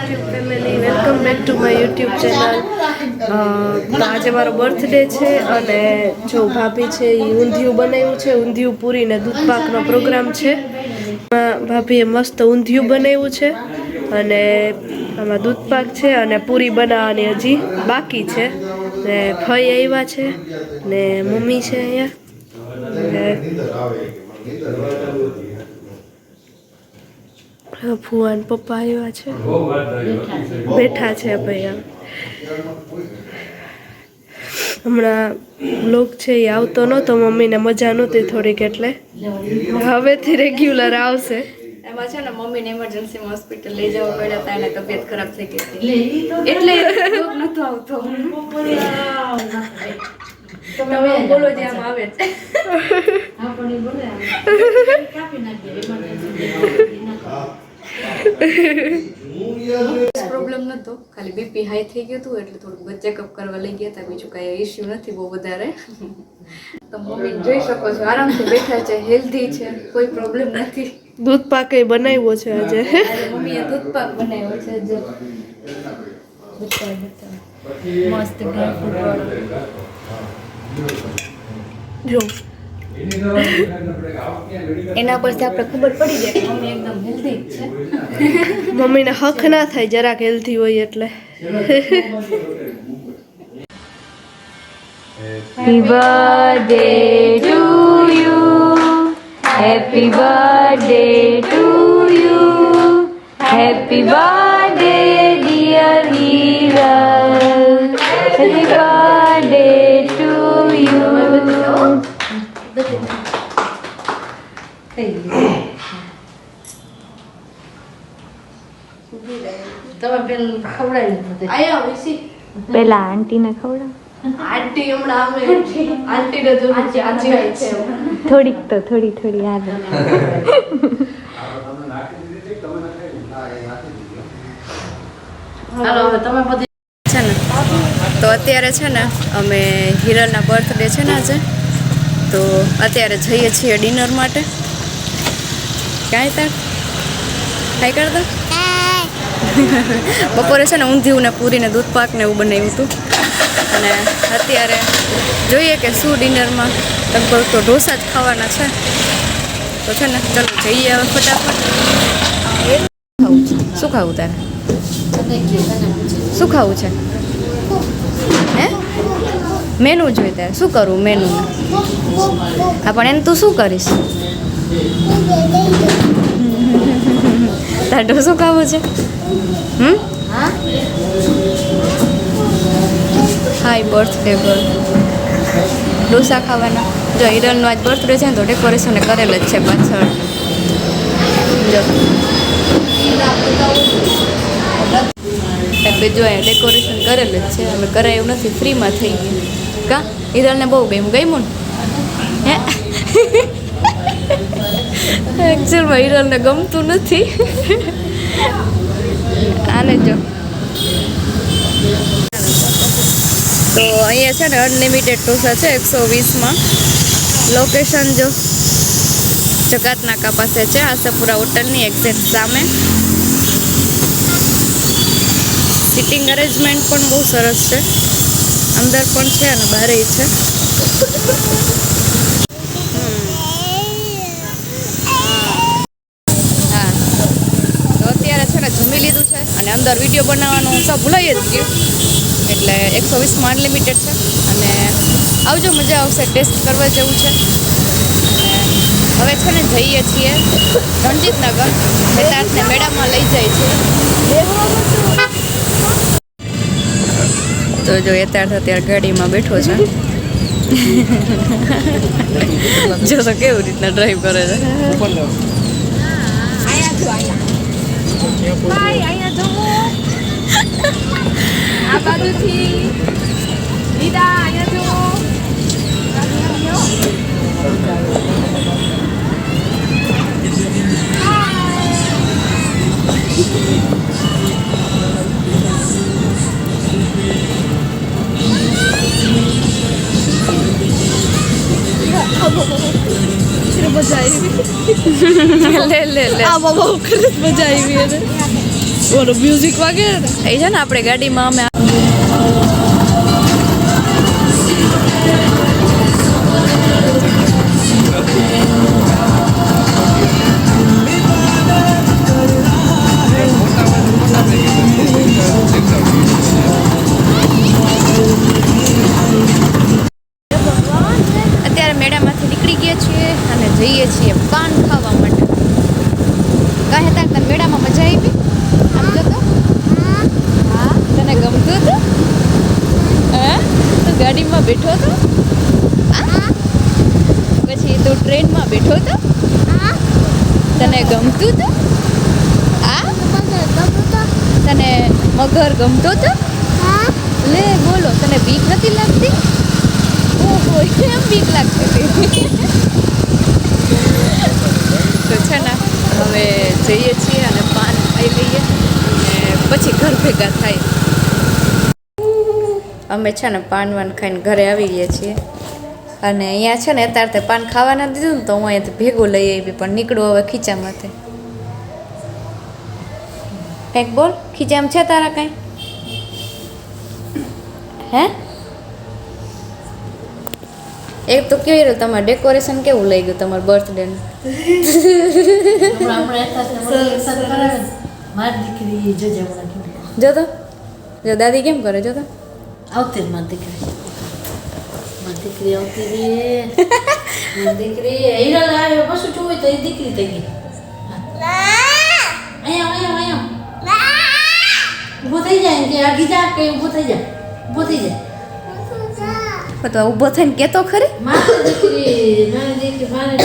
YouTube family, welcome back to my YouTube channel. તો આજે મારો બર્થડે છે અને જો ભાભી છે એ ઊંધિયું બનાવ્યું છે. ઊંધિયું પૂરી ને દૂધપાકનો પ્રોગ્રામ છે. ભાભીએ મસ્ત ઊંધિયું બનાવ્યું છે અને આમાં દૂધપાક છે અને પૂરી બનાવવાની હજી બાકી છે. ને ફઈ આવ્યા છે ને મમ્મી છે અહીંયા. ફુવા ને પપ્પા આવ્યા છે, બેઠા છે ભાઈ. હમણાં બ્લોગ છે એ આવતો નહોતો, મમ્મીને મજા નહોતી થોડીક, એટલે હવેથી રેગ્યુલર આવશે. એમાં છે ને મમ્મીને ઇમરજન્સીમાં હોસ્પિટલ લઈ જવા પડ્યા હતા, એને તબિયત ખરાબ થઈ ગઈ હતી એટલે બ્લોગ નહોતો આવતો. તમે બોલો જે આમ આવે છે. પ્રોબ્લેમ નતો, ખાલી બીપી હાઈ થઈ ગયું હતું એટલે થોડુંક ચેકઅપ કરવા લઈ ગયા હતા. બીજું કઈ ઇશ્યુ નથી બહુ વધારે. તો મમ્મી જોઈ શકો છો આરામથી બેઠા છે, હેલ્ધી છે, કોઈ પ્રોબ્લેમ નથી. દૂધ પાક બનાવ્યો છે આજે. મમ્મીએ દૂધ પાક બનાવ્યો છે આજે. મસ્ત ડ્રાયફ્રૂટ વાળો. જો એના પરથી આપણે ખબર પડી જાય કે મમ્મી એકદમ હેલ્ધી છે. મમ્મીને હક ના થાય જરાક હેલ્ધી હોય એટલે. Happy birthday to you. Happy birthday to you. Happy birthday dear Hiral. Happy birthday to you. તમે પેલું ખવડાવી આયા વિસી પેલા આંટીને ખવડાવ. આંટી હમણાં આવે. આંટીને જો આજી આજી છે. થોડી આગળ. હાલો હવે તમે બધી છે ને. તો અત્યારે છે ને અમે હિરલના બર્થડે છે ને આજે, તો અત્યારે જઈએ છીએ ડિનર માટે. ક્યાંય તાર ખાઈ કરતા બપોરે છે ને ઊંધિયું ને પૂરી ને દૂધ પાક ને એવું બનાવ્યું હતું. અને અત્યારે જોઈએ કે શું ડિનરમાં. લગભગ તો ઢોસા જ ખાવાના છે. તો છે ને ચલો જઈએ હવે ફટાફટ. શું ખાવું તારે? શું ખાવું છે? હે મેનુ જોઈએ તારે? શું કરવું મેનુ? હા પણ એને તું શું કરીશ? તારે ઢોસો ખાવો છે? હાય બર્થડે ગર્લ. ઢોસા ખાવાના. જો હિરલનો આજ બર્થડે છે ને તો ડેકોરેશન કરેલ જ છે પાછળ. જો એટલે જો અહીંયા ડેકોરેશન કરેલ જ છે. અમે કરાયું નથી, ફ્રીમાં થઈ ગયું. કા હિરલને બહુ ગમ્યું ને? હે એકચ્યુઅલમાં હિરલને ગમતું નથી. આને જો તો અહીંયા છે ને અનલિમિટેડ ઢોસા છે 120માં. લોકેશન જો જકાત નાકા પાસે છે, આશાપુરા હોટલની એક્ઝેક્ટ સામે. સિટિંગ અરેન્જમેન્ટ પણ બહુ સરસ છે, અંદર પણ છે અને બહાર છે. હા તો અત્યારે છે ને જમી લીધું છે અને અંદર વિડીયો બનાવવાનું સબ ભૂલાઈ જ ગયું. એટલે 120માં અનલિમિટેડ છે અને આવજો, મજા આવશે. ટેસ્ટ કરવા જેવું છે. અને હવે છે ને જઈએ છીએ રણજીતનગર. હેતાર્થને મેળામાં લઈ જાય છે. તો જો હેતાર્થ અત્યારે ગાડીમાં બેઠો છે. જો તો કેવી રીતના ડ્રાઈવ કરે છે. આ બાજુથી લીધા અહીંયા જો. મજા આવી. લે આ બાબા ખરેખર મજા આવી. ઓલો મ્યુઝિક વાગે ને એ છે ને આપણે ગાડીમાં અમે અત્યારે મેળામાંથી નીકળી ગયા છીએ અને જઈએ છીએ પાન ખાવા માટે. કાંઈ હતા તને મેળામાં મજા આવી? આમ જતો હા તને ગમતું હતું? હા તું ગાડીમાં બેઠો હતો? પછી તું ટ્રેનમાં બેઠો હતો? તને ગમતું હતું? આ તને મગર ગમતો હતો? લે બોલો તને બીક નથી લાગતી? ઓહો કેમ બીક લાગતી હતી? તો છે ને હવે જઈએ છીએ અને પાન ખાઈ લઈએ અને પછી ઘર ભેગા થાય. અમે છે ને પાન વાન ખાઈને ઘરે આવી ગયા છીએ અને અહીંયા છે ને અત્યારે તે પાન ખાવાના દીધું ને તો હું અહીંયાથી ભેગું લઈ આવી પણ નીકળું હવે ખીચામાંથી. કંઈક બોલ ખીચામાં છે તારા કાંઈ? હે એક તો કેવી રહ્યું તમારે ડેકોરેશન કેવું લઈ ગયું તમારા બર્થડેનું? મારી દીકરી જોજે હમણાં કેવું જો તો જો દાદી કેમ કરે જો તો આવતી જ મારી દીકરી આવતી રહી મારી દીકરી હીરો લાવ્યો પાછું જોવે તો એ દીકરી થઈ ગઈ. અહીંયા ઊભો થઈ જાય કે આગી જા કે ઊભો થઈ જાય તો ઊભો થઈને કેતો ખરી મારી દીકરી મારી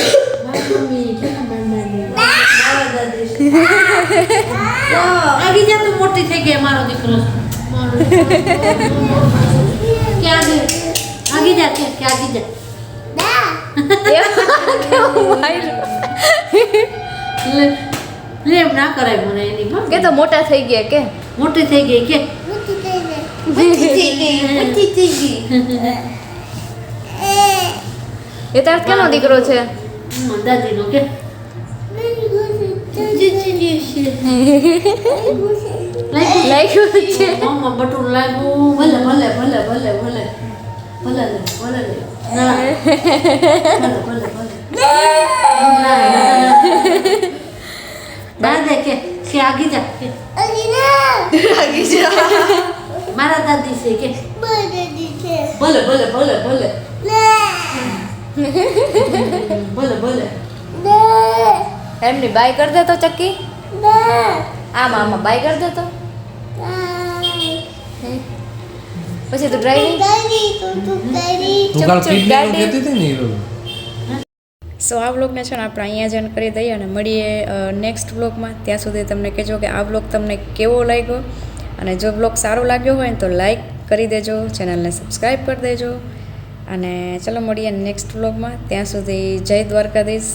મમ્મી કેમ મારા દાદી આગી જા તો મોટી થઈ ગઈ મારો દીકરો આગી જા કે આગી જા લે એમ ના કરાય મને એની કે તો મોટા થઈ ગયા કે મોટી થઈ ગઈ કે એ તાર કેનો દીકરો છે? દાદીનો કે લાગ્યું છે મમ્મા બટું લાગ્યું ભલે ભલે ભલે ભલે ભલે ભલે ભલે ના ભલે દાદા કે આગી જા મારા દાદી છે કે ભલે ભલે ભલે ભલે ભલે ભલે એમની બાય કરી દેતો ચક્કી આમાં આમાં બાય કરી દેતો પછી તું ડ્રાઈવિંગ તું કાલ કિડની નું કહેતી હતી ને હીરો. સો આ વ્લોગને છે ને આપણે અહીંયા જ end કરી દઈએ અને મળીએ નેક્સ્ટ વ્લોગમાં. ત્યાં સુધી તમને કહેજો કે આ વ્લોગ તમને કેવો લાગ્યો અને જો વ્લોગ સારો લાગ્યો હોય ને તો લાઈક કરી દેજો, ચેનલને સબસ્ક્રાઈબ કરી દેજો અને ચલો મળીએ નેક્સ્ટ વ્લોગમાં. ત્યાં સુધી જય દ્વારકાધીશ.